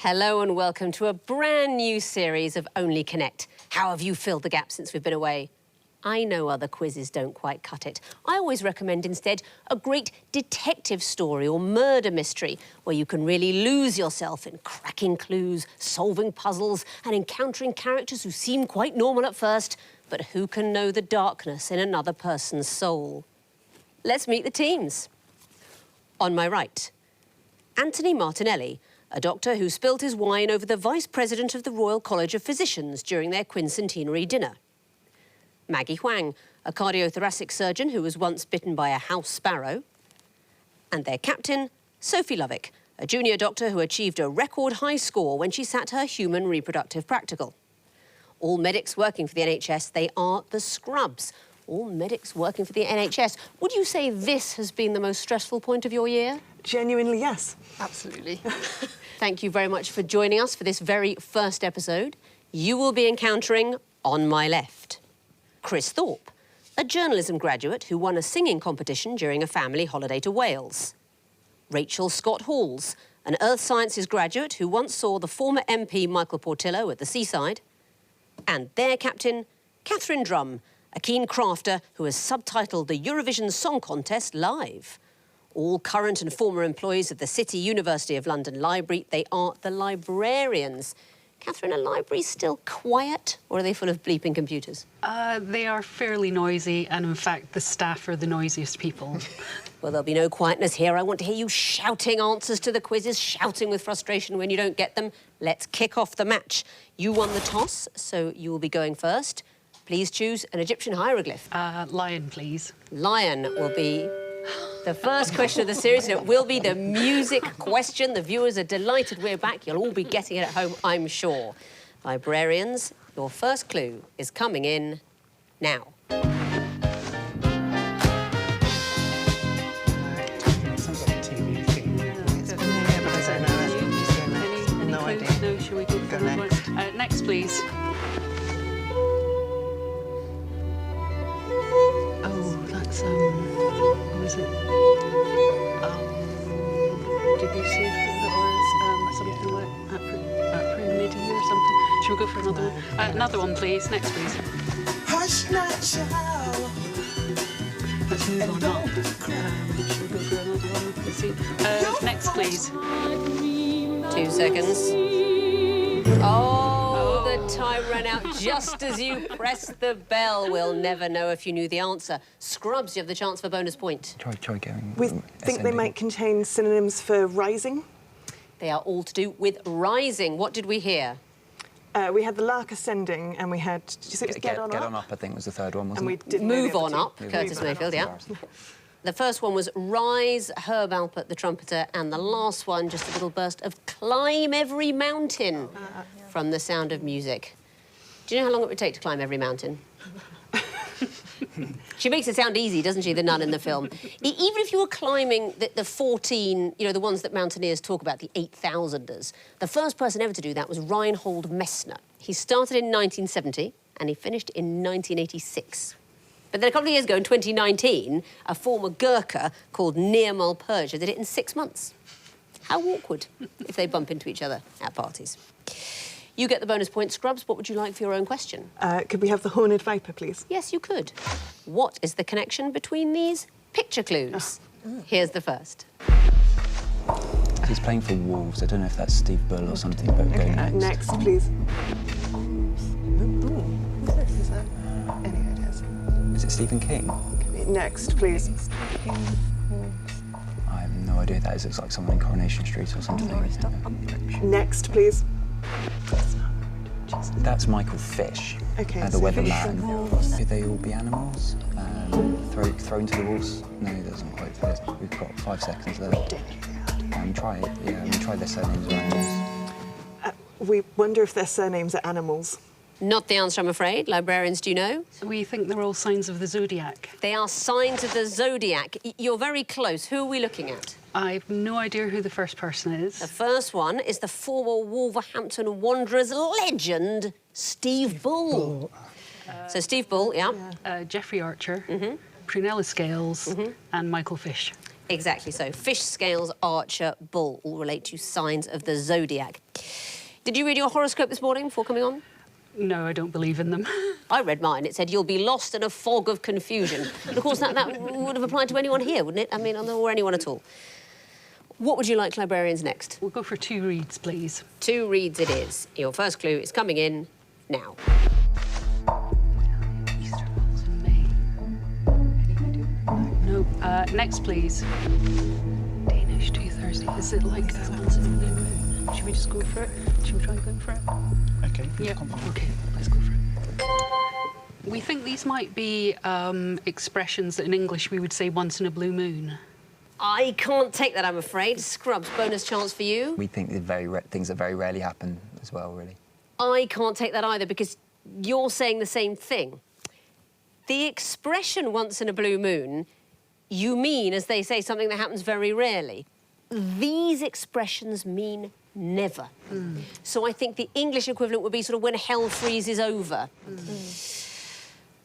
Hello and welcome to a brand new series of Only Connect. How have you filled the gap since we've been away? I know other quizzes don't quite cut it. I always recommend instead a great detective story or murder mystery where you can really lose yourself in cracking clues, solving puzzles and encountering characters who seem quite normal at first, but who can know the darkness in another person's soul. Let's meet the teams. On my right, Anthony Martinelli, a doctor who spilt his wine over the Vice President of the Royal College of Physicians during their quincentenary dinner. Maggie Huang, a cardiothoracic surgeon who was once bitten by a house sparrow. And their captain, Sophie Lovick, a junior doctor who achieved a record high score when she sat her human reproductive practical. All medics working for the NHS, they are the scrubs. All medics working for the NHS. Would you say this has been the most stressful point of your year? Genuinely, yes. Absolutely. Thank you very much for joining us for this very first episode. You will be encountering, on my left, Chris Thorpe, a journalism graduate who won a singing competition during a family holiday to Wales. Rachel Scott Halls, an earth sciences graduate who once saw the former MP Michael Portillo at the seaside. And their captain, Catherine Drum, a keen crafter who has subtitled the Eurovision Song Contest live. All current and former employees of the City University of London Library, they are the Librarians. Catherine, are libraries still quiet, or are they full of bleeping computers? They are fairly noisy, and in fact, the staff are the noisiest people. Well, there'll be no quietness here. I want to hear you shouting answers to the quizzes, shouting with frustration when you don't get them. Let's kick off the match. You won the toss, so you will be going first. Please choose an Egyptian hieroglyph. Lion, please. Lion will be the first question of the series, and it will be the music question. The viewers are delighted we're back. You'll all be getting it at home, I'm sure. Librarians, your first clue is coming in now. No, shall we go for another one? Next, please. Oh, that's, what was it? Did you see if there was something like Aprimidi or something? Shall we go for another one? Another one, please. Next, please. Hush, not child. Let's move on up. Shall we go for another one? Let's see. Next, please. 2 seconds. Oh, the time ran out just as you pressed the bell. We'll never know if you knew the answer. Scrubs, you have the chance for bonus point. Try going. We think they might contain synonyms for rising. They are all to do with rising. What did we hear? We had the lark ascending, and we had... Did you say it was get on up? I think was the third one, wasn't And we it? didn't know Move the on other up, two. Curtis Move on Mayfield, up. yeah. The first one was Rise, Herb Alpert, the trumpeter, and the last one, just a little burst of Climb Every Mountain from The Sound of Music. Do you know how long it would take to climb every mountain? She makes it sound easy, doesn't she, the nun in the film? Even if you were climbing the 14, you know, the ones that mountaineers talk about, the 8,000ers, the first person ever to do that was Reinhold Messner. He started in 1970 and he finished in 1986. But then a couple of years ago, in 2019, a former Gurkha called Nirmal Purja did it in 6 months. How awkward if they bump into each other at parties. You get the bonus point, Scrubs. What would you like for your own question? Could we have the horned viper, please? Yes, you could. What is the connection between these picture clues? Here's the first. He's playing for Wolves. I don't know if that's Steve Bull or something, but go next. Next, please. Is that any ideas? Is it Stephen King? Next, please. I have no idea who that is. It's like someone in Coronation Street or something. Next, please. That's Michael Fish, Okay, the so weatherman. Could they all be animals? Thrown to the wolves? No, it doesn't quite fit. We've got 5 seconds left. Try it. Yeah, try their surnames or animals. We wonder if their surnames are animals. Not the answer, I'm afraid. Librarians, do you know? We think they're all signs of the zodiac. They are signs of the zodiac. You're very close. Who are we looking at? I've no idea who the first person is. The first one is the former Wolverhampton Wanderers legend, Steve Bull. So Steve Bull, yeah. Jeffrey Archer, Prunella Scales, and Michael Fish. Exactly so. Fish, scales, archer, bull all relate to signs of the zodiac. Did you read your horoscope this morning before coming on? No, I don't believe in them. I read mine. It said you'll be lost in a fog of confusion. And of course, that would have applied to anyone here, wouldn't it? I mean, or anyone at all. What would you like, librarians, next? We'll go for 2 reads, please. 2 reads it is. Your first clue is coming in now. Easter falls in May. Any idea? No. Next, please. Danish 2 Thursday. Is it like once in a blue moon? Should we just go for it? Should we try going for it? Okay. Yeah. Okay, let's go for it. We think these might be expressions that in English we would say once in a blue moon. I can't take that, I'm afraid. Scrubs, bonus chance for you. We think they're things that very rarely happen as well, really. I can't take that either because you're saying the same thing. The expression once in a blue moon, you mean, as they say, something that happens very rarely. These expressions mean never. So I think the English equivalent would be sort of when hell freezes over.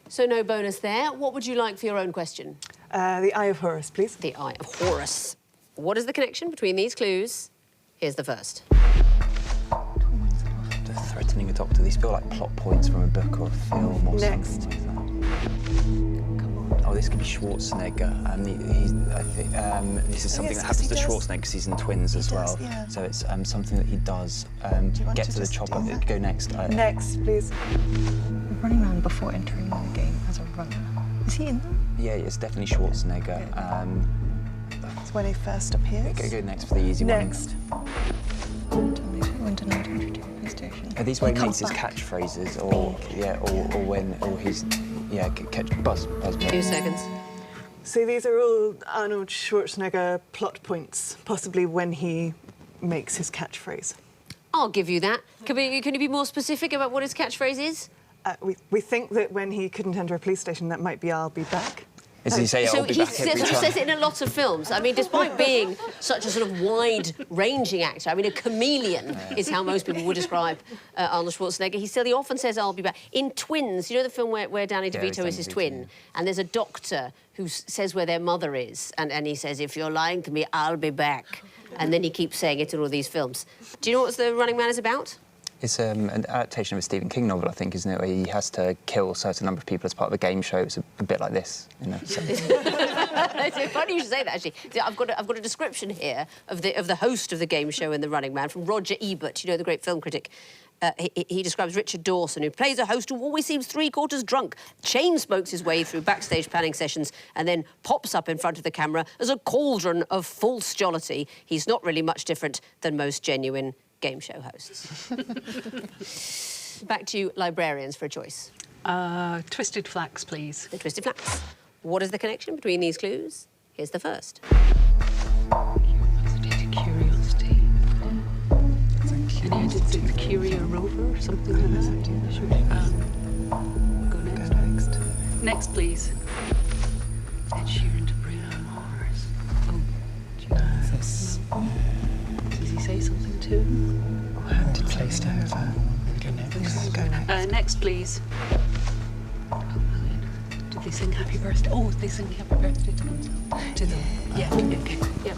So no bonus there. What would you like for your own question? The Eye of Horus, please. The Eye of Horus. What is the connection between these clues? Here's the first. The threatening a doctor. These feel like plot points from a book or a film or Next. something like that. Oh, this could be Schwarzenegger. I think this is something that happens to Schwarzenegger because he's in Twins as well. Yeah. So it's something that he does. Get to the chopper. Go next. Next, please. Running around before entering the game as a runner. Is he in them? Yeah, it's definitely Schwarzenegger. That's when he first appears. Go next for the easy Next. When to know to introduce PlayStation. Are these where he makes his catchphrases, or he's catch buzz. 2 seconds. So these are all Arnold Schwarzenegger plot points, possibly when he makes his catchphrase. I'll give you that. Can you be more specific about what his catchphrase is? We think that when he couldn't enter a police station, that might be "I'll be back." Does he say, I'll be back every He time? says it in a lot of films. I mean, despite being such a sort of wide-ranging actor, I mean, a chameleon is how most people would describe Arnold Schwarzenegger. He often says, I'll be back. In Twins, you know the film where Danny DeVito is his twin? And there's a doctor who says where their mother is, and he says, if you're lying to me, I'll be back. And then he keeps saying it in all these films. Do you know what The Running Man is about? It's an adaptation of a Stephen King novel, I think, isn't it? Where he has to kill a certain number of people as part of a game show. It's a bit like this, you know. So. It's funny you should say that, actually. I've got a description here of the host of the game show in The Running Man from Roger Ebert, you know, the great film critic. He describes Richard Dawson, who plays a host who always seems 3/4 drunk, chain smokes his way through backstage planning sessions, and then pops up in front of the camera as a cauldron of false jollity. He's not really much different than most genuine game show hosts. Back to you, librarians, for a choice. Twisted Flax, please. The Twisted Flax. What is the connection between these clues? Here's the first. Curiosity. Any idea? Is it the Curio rover or something like that? Should we go next? Next, please. Ed Sheeran to Bruno Mars. Oh, do you know? Does he say something too? Did placed over. Go next. Go next. Next, please. Oh, brilliant. Did they sing Happy Birthday? Oh, they sing Happy Birthday to themselves. To them. Yeah, okay. Yep.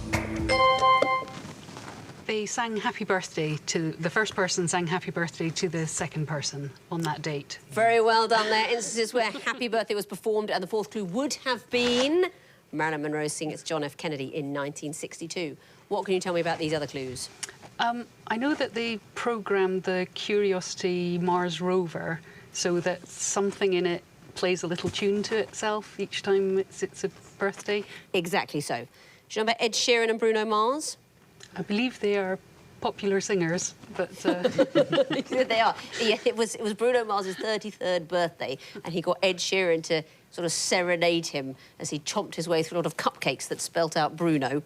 They sang Happy Birthday to... The first person sang Happy Birthday to the second person on that date. Very well done there. Instances where Happy Birthday was performed, and the fourth clue would have been Marilyn Monroe singing It's John F. Kennedy in 1962. What can you tell me about these other clues? I know that they programmed the Curiosity Mars rover so that something in it plays a little tune to itself each time it's a birthday. Exactly so. Do you know about Ed Sheeran and Bruno Mars? I believe they are popular singers, but... They are. Yeah, it was Bruno Mars' 33rd birthday, and he got Ed Sheeran to sort of serenade him as he chomped his way through a lot of cupcakes that spelt out Bruno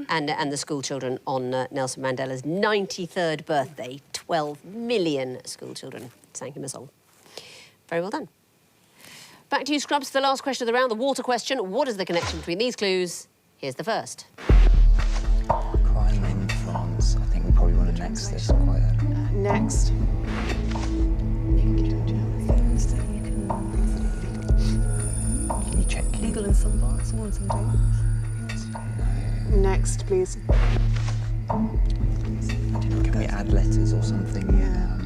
and the school children on Nelson Mandela's 93rd birthday. 12 million school children sang him a song. Very well done. Back to you, Scrubs, the last question of the round, the water question. What is the connection between these clues? Here's the first. Crime in France. I think we probably want to next this quite early. Next. Can you check? Legal in some parts, more in some days. Next, please. Can we add letters or something? Yeah.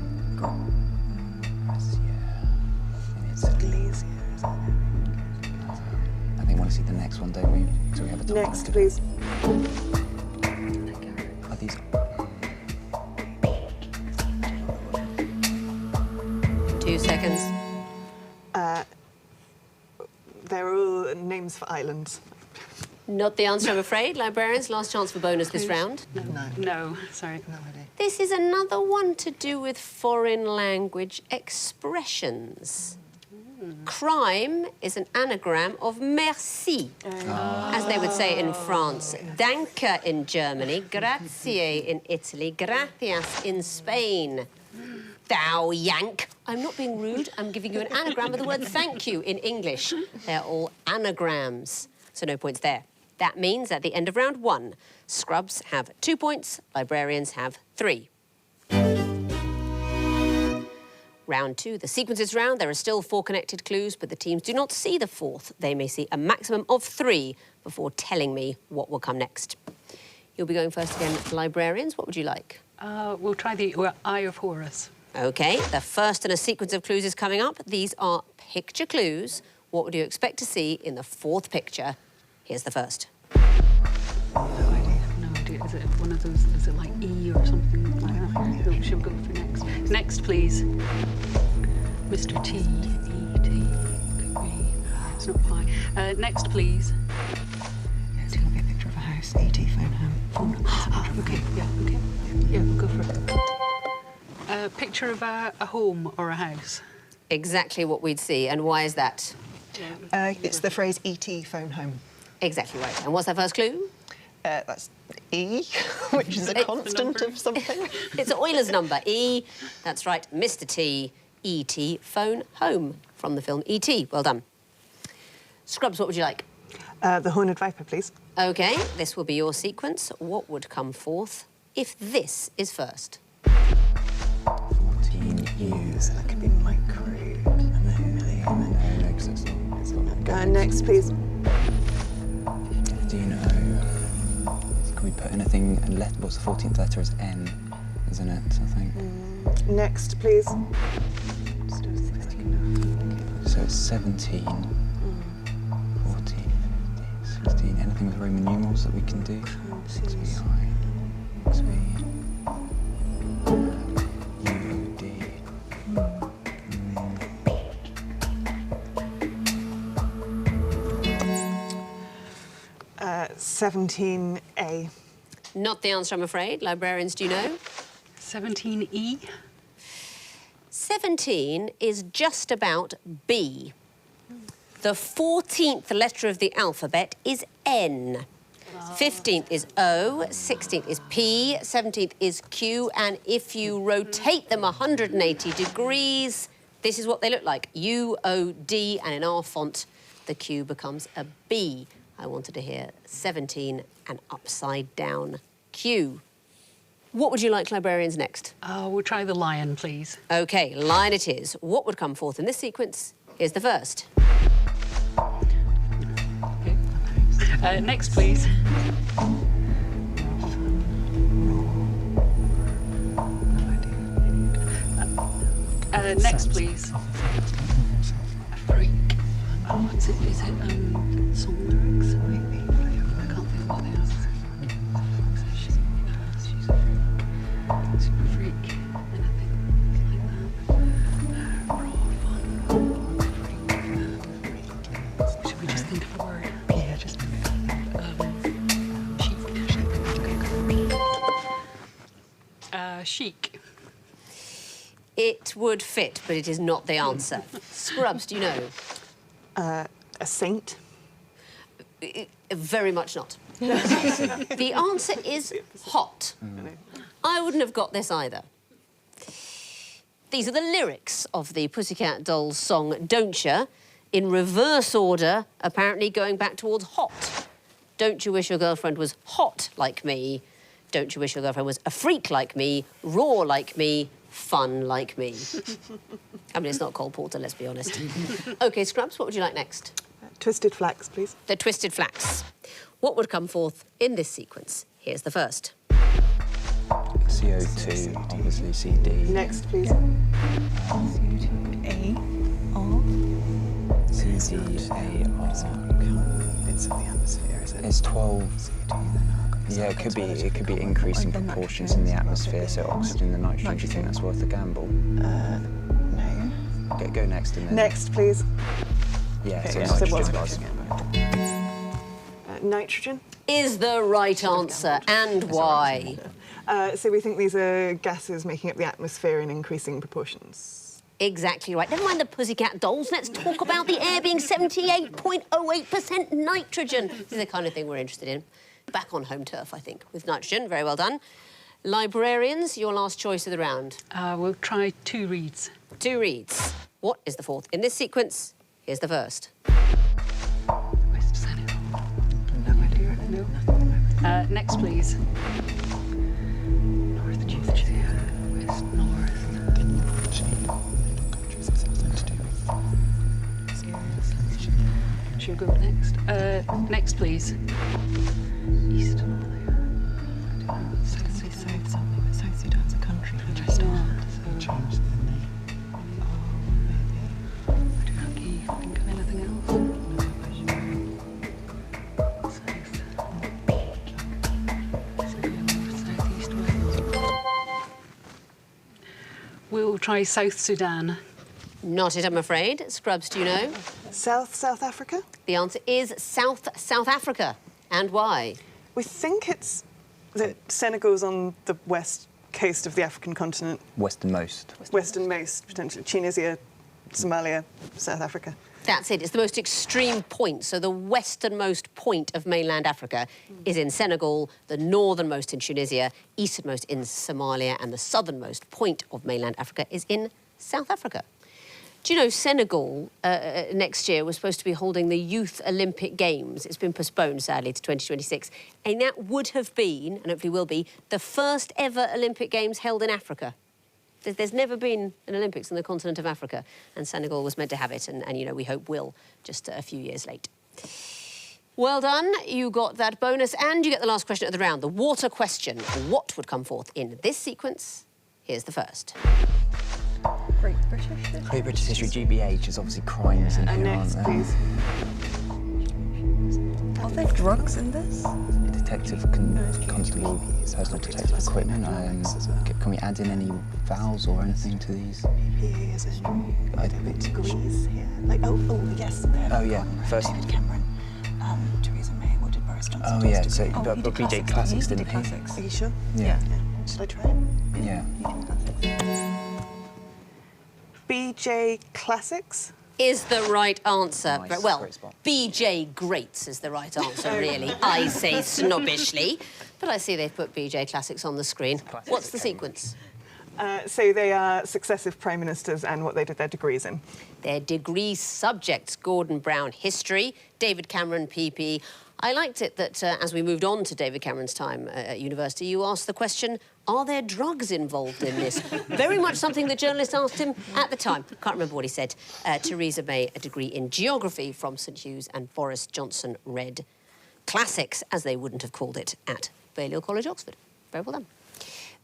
I think we want to see the next one, don't we? So we have a time. Next, please. Are these... 2 seconds. They're all names for islands. Not the answer, I'm afraid. Librarians, last chance for bonus this round. No, sorry. No idea. This is another one to do with foreign language expressions. Crime is an anagram of merci, as they would say in France. Danke in Germany, grazie in Italy, gratias in Spain. Thou yank. I'm not being rude, I'm giving you an anagram of the word thank you in English. They're all anagrams, so no points there. That means at the end of round 1, Scrubs have 2 points, Librarians have 3. Round 2, the sequences round. There are still 4 connected clues, but the teams do not see the 4th. They may see a maximum of 3 before telling me what will come next. You'll be going first again, Librarians. What would you like? We'll try the Eye of Horus. OK, the first in a sequence of clues is coming up. These are picture clues. What would you expect to see in the 4th picture? Here's the first. No idea. Is it one of those, is it like E or something like that? No, she'll go for next. Next, please. Mr. T, E-T, could be. It's not quite. Next, please. Yeah, it's going to be a picture of a house. ET phone home. Okay, yeah, okay. Yeah, we'll go for it. A picture of a home or a house. Exactly what we'd see. And why is that? It's the phrase ET phone home. Exactly right. And what's that first clue? That's E, which is a constant of something. It's Euler's number, E. That's right, Mr. T, E.T., phone home, from the film E.T. Well done. Scrubs, what would you like? The Horned Viper, please. OK, this will be your sequence. What would come forth if this is first? 14 years. That could be micro. Next, please. Do you know... Can we put anything... What's the 14th letter is N, isn't it, I think? Next, please. So it's 17, 14, 15, 16. Anything with Roman numerals that we can do? 6VI, 6V, UOD. 17A. Not the answer, I'm afraid. Librarians, do you know? 17E. 17 is just about B. The 14th letter of the alphabet is N. 15th is O, 16th is P, 17th is Q, and if you rotate them 180 degrees, this is what they look like, U-O-D, and in our font, the Q becomes a B. I wanted to hear 17 and upside down Q. What would you like, Librarians, next? We'll try the lion, please. OK, lion it is. What would come forth in this sequence? Here's the first. Okay. Next, please. Next, please. A freak. Oh, what's it? Is it song lyrics? Maybe. I can't think of what they are. She's a freak. Anything like that. Raw fun. Should we just think of a word? Yeah, just... Chic. Chic. It would fit, but it is not the answer. Scrubs, do you know? A saint. Very much not. The answer is hot. I wouldn't have got this either. These are the lyrics of the Pussycat Dolls song Don't Ya, in reverse order, apparently going back towards hot. Don't you wish your girlfriend was hot like me? Don't you wish your girlfriend was a freak like me, raw like me, fun like me? I mean, it's not Cole Porter, let's be honest. OK, Scrubs, what would you like next? Twisted Flax, please. The Twisted Flax. What would come forth in this sequence? Here's the first. CO2, obviously CD. Next, please. A, R. CD, A, R. Bits of the atmosphere, is it? It's 12. Yeah, it could be increasing proportions in the atmosphere, so oxygen and nitrogen. Do you think that's worth a gamble? No. Go next and then. Next, please. Yeah, so yeah, so what's nitrogen. Nitrogen. Is the right answer, and why? So we think these are gases making up the atmosphere in increasing proportions. Exactly right. Never mind the pussycat dolls. Let's talk about the air being 78.08% nitrogen. This is the kind of thing we're interested in. Back on home turf, I think, with nitrogen. Very well done. Librarians, your last choice of the round. We'll try 2 reads. 2 reads. What is the fourth in this sequence? Here's the first. West Senegal. No idea. No. Next, please. North Tunisia. West North. Should we go next? Next, please. East. South Sudan's a country. I do not think of anything else. Southeast, west. We'll try South Sudan. Not it, I'm afraid. Scrubs, do you know? South Africa. The answer is South Africa. And why? We think it's that Senegal's on the west coast of the African continent. Westernmost. Westernmost, potentially. Tunisia, Somalia, South Africa. That's it. It's the most extreme point. So the westernmost point of mainland Africa is in Senegal, the northernmost in Tunisia, easternmost in Somalia, and the southernmost point of mainland Africa is in South Africa. Do you know Senegal next year was supposed to be holding the Youth Olympic Games? It's been postponed, sadly, to 2026. And that would have been, and hopefully will be, the first ever Olympic Games held in Africa. There's never been an Olympics on the continent of Africa, and Senegal was meant to have it, and you know, we hope will, just a few years late. Well done, you got that bonus, and you get the last question of the round, the water question. What would come forth in this sequence? Here's the first. Great British History. Great British History, GBH, is obviously crimes in And here, next, aren't there? please. Are there drugs in this? Detective Constable, personal detective equipment. Can we add in any vowels or anything to these? PPE is in degrees here. Like, oh, yes. Oh, yeah. First. David Cameron, Theresa May, what did Boris Johnson Oh, do? yeah. So, he but did BJ classics, Classics, didn't didn't he? he? Classics. Are you sure? Yeah. Should I try it? Yeah. BJ Classics. Is the right answer. Nice, Well, great spot. BJ Greats is the right answer, really. I say snobbishly. But I see they've put BJ Classics on the screen. What's the sequence? So they are successive prime ministers and what they did their degrees in. Their degree subjects, Gordon Brown, history, David Cameron, PP. I liked it that as we moved on to David Cameron's time at university, you asked the question, are there drugs involved in this? Very much something the journalist asked him at the time. Can't remember what he said. Theresa May, a degree in geography from St Hugh's, and Boris Johnson read classics, as they wouldn't have called it, at Balliol College, Oxford. Very well done.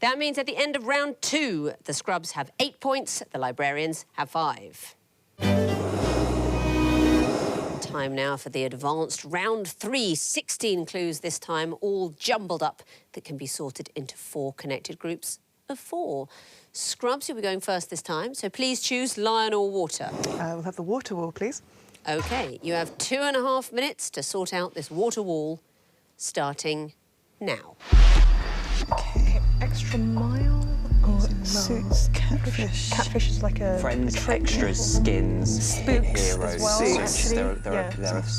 That means at the end of round 2, the Scrubs have 8 points, the Librarians have 5. Time now for the advanced round 3. 16 clues this time, all jumbled up, that can be sorted into 4 connected groups of 4. Scrubs, you'll be going first this time, so please choose lion or water. We'll have the water wall, please. OK, you have 2.5 minutes to sort out this water wall, starting now. Okay. Extra mile or suits catfish. Catfish is like a Friends, trick. extras, skins, Spooks heroes. as well, Suits. actually. There Yeah. are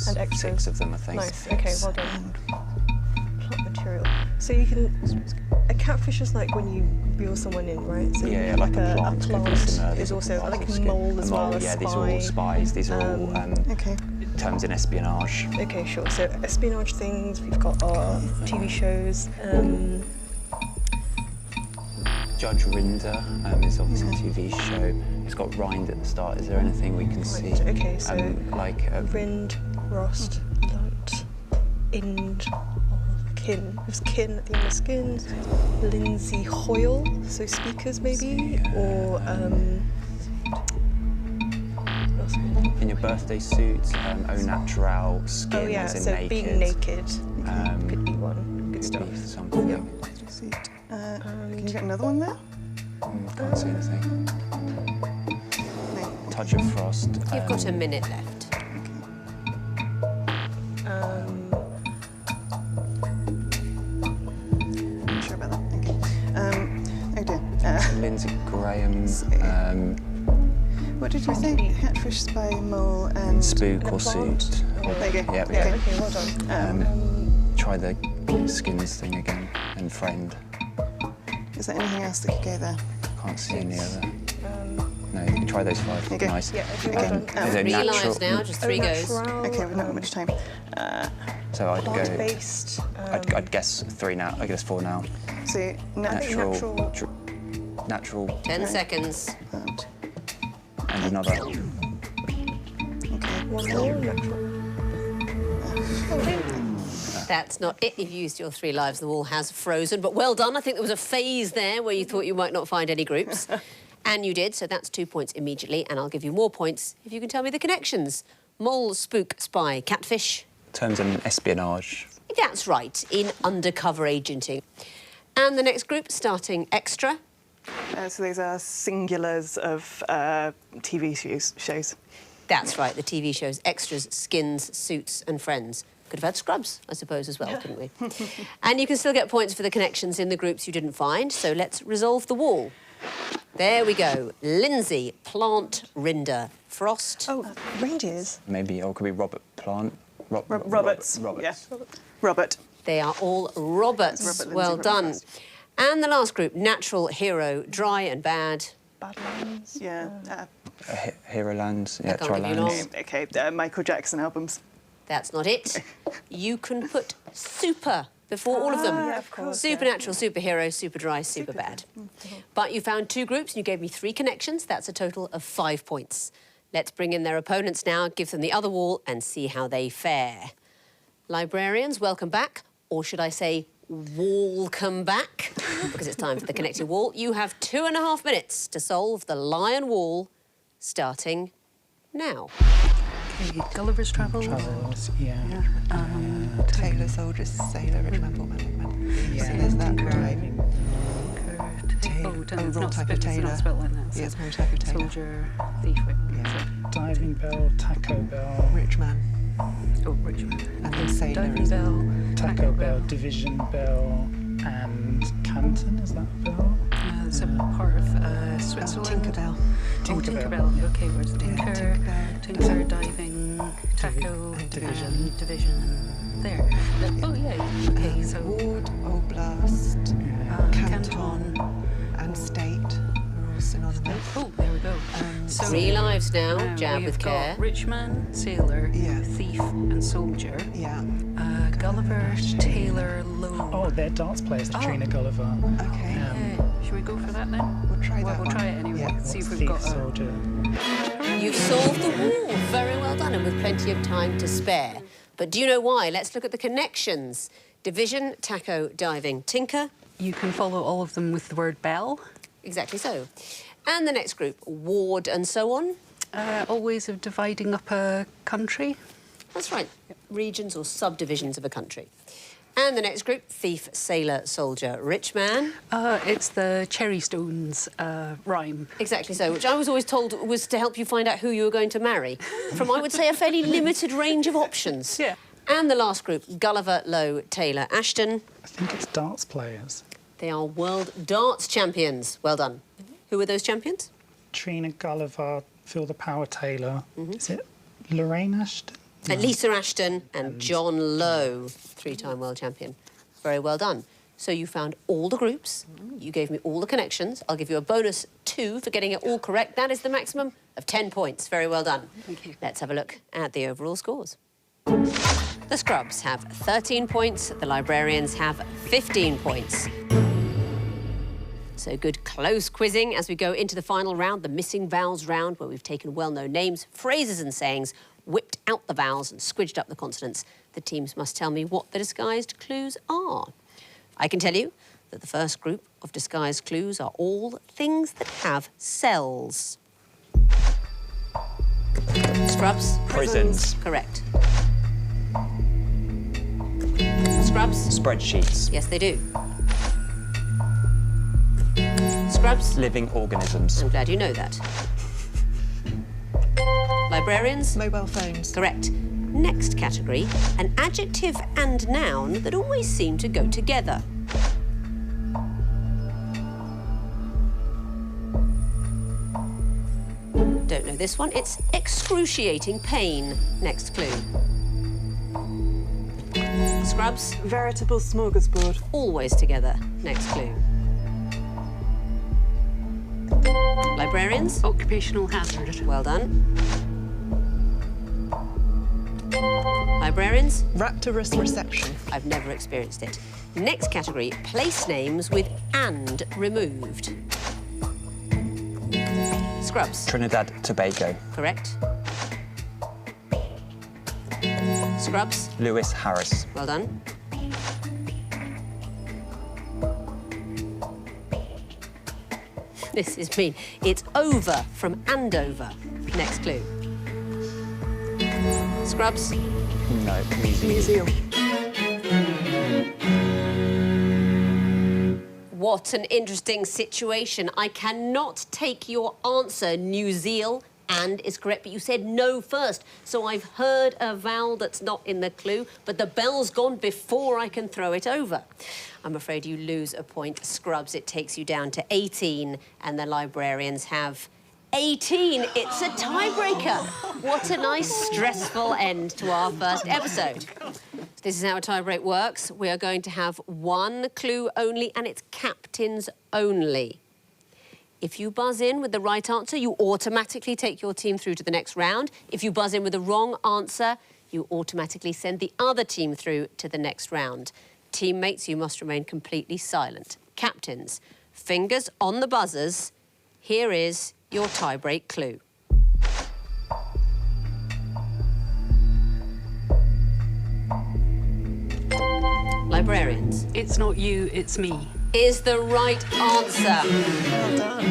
And extras. 6 of them, I think. Nice. Okay, well done. Plot material. So you can. A catfish is like when you reel someone in, right? So Yeah, like a plant. A plant is also like a mole as well. A Yeah, these are spy. all spies. These are all Okay. terms in espionage. Okay, sure. So espionage things. We've got our TV shows. Judge Rinder is obviously a TV show. It's got rind at the start. Is there anything we can see? Okay, so like Rind, Rost, Lunt. Ind or kin. There's kin at the end of skins. Lindsay Hoyle, so speakers maybe, or In your birthday suit, au natural, skin oh yeah, as in so naked. being naked could be one. Good stuff. Something. Can you get another one there? Can't see anything. No. Touch of frost. You've got a minute left. Not sure about that. Okay. Oh dear. Lindsay Graham. What did you think? Catfish, spy, mole, and Spook And a or plant. suit. There you go. Yep, Okay. Okay, well done. Try the skins thing again. And friend. Is there anything else that could go there? Can't see any other. No, you can try those 5. Okay. Nice. Yeah, okay, well done. Is it 3 natural? lives now, just 3 goes. Natural, Okay, we've not got much time. So I'd go. plant-based. I'd guess 3 now. I guess 4 now. So Natural. natural. Natural. 10 seconds. And another. Okay. One more natural. That's not it. You've used your 3 lives. The wall has frozen, but well done. I think there was a phase there where you thought you might not find any groups. And you did, so that's 2 points immediately, and I'll give you more points if you can tell me the connections. Mole, spook, spy, catfish. Terms in espionage. That's right, in undercover agenting. And the next group, starting extra. So these are singulars of TV shows. That's right, the TV shows Extras, Skins, Suits and Friends. Could have had Scrubs, I suppose, as well, couldn't we? And you can still get points for the connections in the groups you didn't find, so let's resolve the wall. There we go. Lindsay, Plant, Rinder, Frost. Oh, reindeers. Maybe, or it could be Robert Plant. Roberts. Roberts. Yeah. Robert. They are all Roberts. Robert, Well Lindsay, done. Robert. And the last group, Natural, Hero, Dry and Bad. Badlands. Yeah. Hero Lands. Yeah, can't give you Tri-Lands. long. Okay. Michael Jackson albums. That's not it. You can put super before all of them. yeah, of course, Supernatural, superhero, super dry, super bad. But you found 2 groups and you gave me 3 connections. That's a total of 5 points. Let's bring in their opponents now, give them the other wall and see how they fare. Librarians, welcome back. Or should I say, wall-come back? Because it's time for the connecting wall. You have 2.5 minutes to solve the lion wall, starting now. Okay, Gulliver's Travels. Yeah. Tailor, soldier, sailor, rich man, poor man, big man. Yeah. So there's that driving. It's wrong not type of it's tailor. not spelled like that. Yeah, it's wrong type of tailor. Soldier, thief, Yeah. Diving bell, Taco Bell, Rich man. oh, Richmond. And then sailor Diving as well. Bell, Taco Bell, Division Bell, and Canton, is that a bell? It's a part of Switzerland. Tinkerbell. Tinkerbell. Okay, where's Tinker? Tinkerbell. Tinker, diving, Taco, Division. Division. There. Oh, yeah. Okay, so Ward, Oblast, Canton. and State are all synonymous. Oh, there we go. So 3 lives now, jab we've with got care. Rich man, sailor, Yeah. thief, and soldier. Yeah. Gulliver, Tailor, Low. Oh, they're darts players, Katrina Gulliver. Okay. Should we go for that then? We'll try that We'll one. try it anyway. Yeah. See if we've Thief, got a... soldier. You've solved the wall. Very well done, and with plenty of time to spare. But do you know why? Let's look at the connections. Division, Taco, Diving, Tinker. You can follow all of them with the word bell. Exactly so. And the next group, Ward and so on. All ways of dividing up a country. That's right, regions or subdivisions of a country. And the next group, Thief, Sailor, Soldier, Rich Man. It's the Cherry Stones rhyme. Exactly so, which I was always told was to help you find out who you were going to marry. From, I would say, a fairly limited range of options. Yeah. And the last group, Gulliver, Lowe, Taylor, Ashton. I think it's darts players. They are world darts champions. Well done. Who are those champions? Trina Gulliver, Phil the Power Taylor. Is it Lorraine Ashton? Lisa Ashton and John Lowe, 3-time world champion. Very well done. So you found all the groups, you gave me all the connections. I'll give you a bonus 2 for getting it all correct. That is the maximum of 10 points. Very well done. Thank you. Let's have a look at the overall scores. The Scrubs have 13 points, the Librarians have 15 points. So good close quizzing as we go into the final round, the missing vowels round, where we've taken well-known names, phrases and sayings, whipped out the vowels and squidged up the consonants The teams must tell me what the disguised clues are. I can tell you that the first group of disguised clues are all things that have cells. Scrubs? Prisons. Correct. Scrubs? Spreadsheets. Yes, they do. Scrubs? Living organisms. I'm glad you know that. Librarians? Mobile phones. Correct. Next category, an adjective and noun that always seem to go together. Don't know this one. It's excruciating pain. Next clue. Scrubs? Veritable smorgasbord. Always together. Next clue. Librarians? Occupational hazard. Well done. Librarians? Rapturous reception. I've never experienced it. Next category, place names with "and" removed. Scrubs. Trinidad, Tobago. Correct. Scrubs. Lewis Harris. Well done. This is mean. It's over from Andover. Next clue. Scrubs. No, Museum. What an interesting situation. I cannot take your answer, New Zealand, and is correct, but you said no first. So I've heard a vowel that's not in the clue, but the bell's gone before I can throw it over. I'm afraid you lose a point. Scrubs, it takes you down to 18, and the Librarians have 18. It's a tiebreaker. What a nice, stressful end to our first episode. This is how a tiebreak works. We are going to have one clue only, and it's captains only. If you buzz in with the right answer, you automatically take your team through to the next round. If you buzz in with the wrong answer, you automatically send the other team through to the next round. Teammates, you must remain completely silent. Captains, fingers on the buzzers. Here is your tiebreak clue. Librarians. It's not you, it's me. Is the right answer. Well done.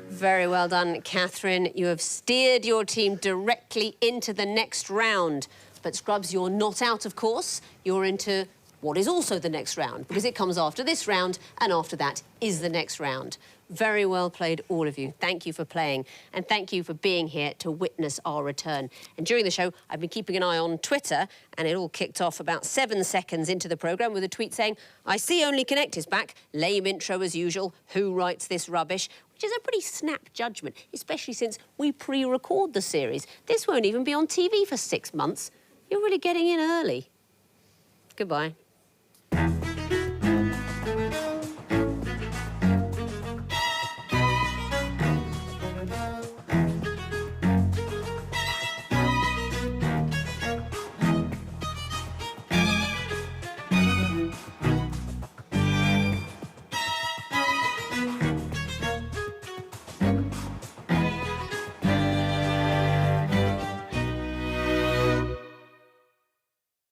Very well done, Catherine. You have steered your team directly into the next round. But Scrubs, you're not out, of course. You're into what is also the next round, because it comes after this round, and after that is the next round. Very well played, all of you. Thank you for playing, and thank you for being here to witness our return. And during the show, I've been keeping an eye on Twitter, and it all kicked off about 7 seconds into the programme with a tweet saying, "I see Only Connect is back. Lame intro as usual. Who writes this rubbish?" Which is a pretty snap judgment, especially since we pre-record the series. This won't even be on TV for 6 months. You're really getting in early. Goodbye.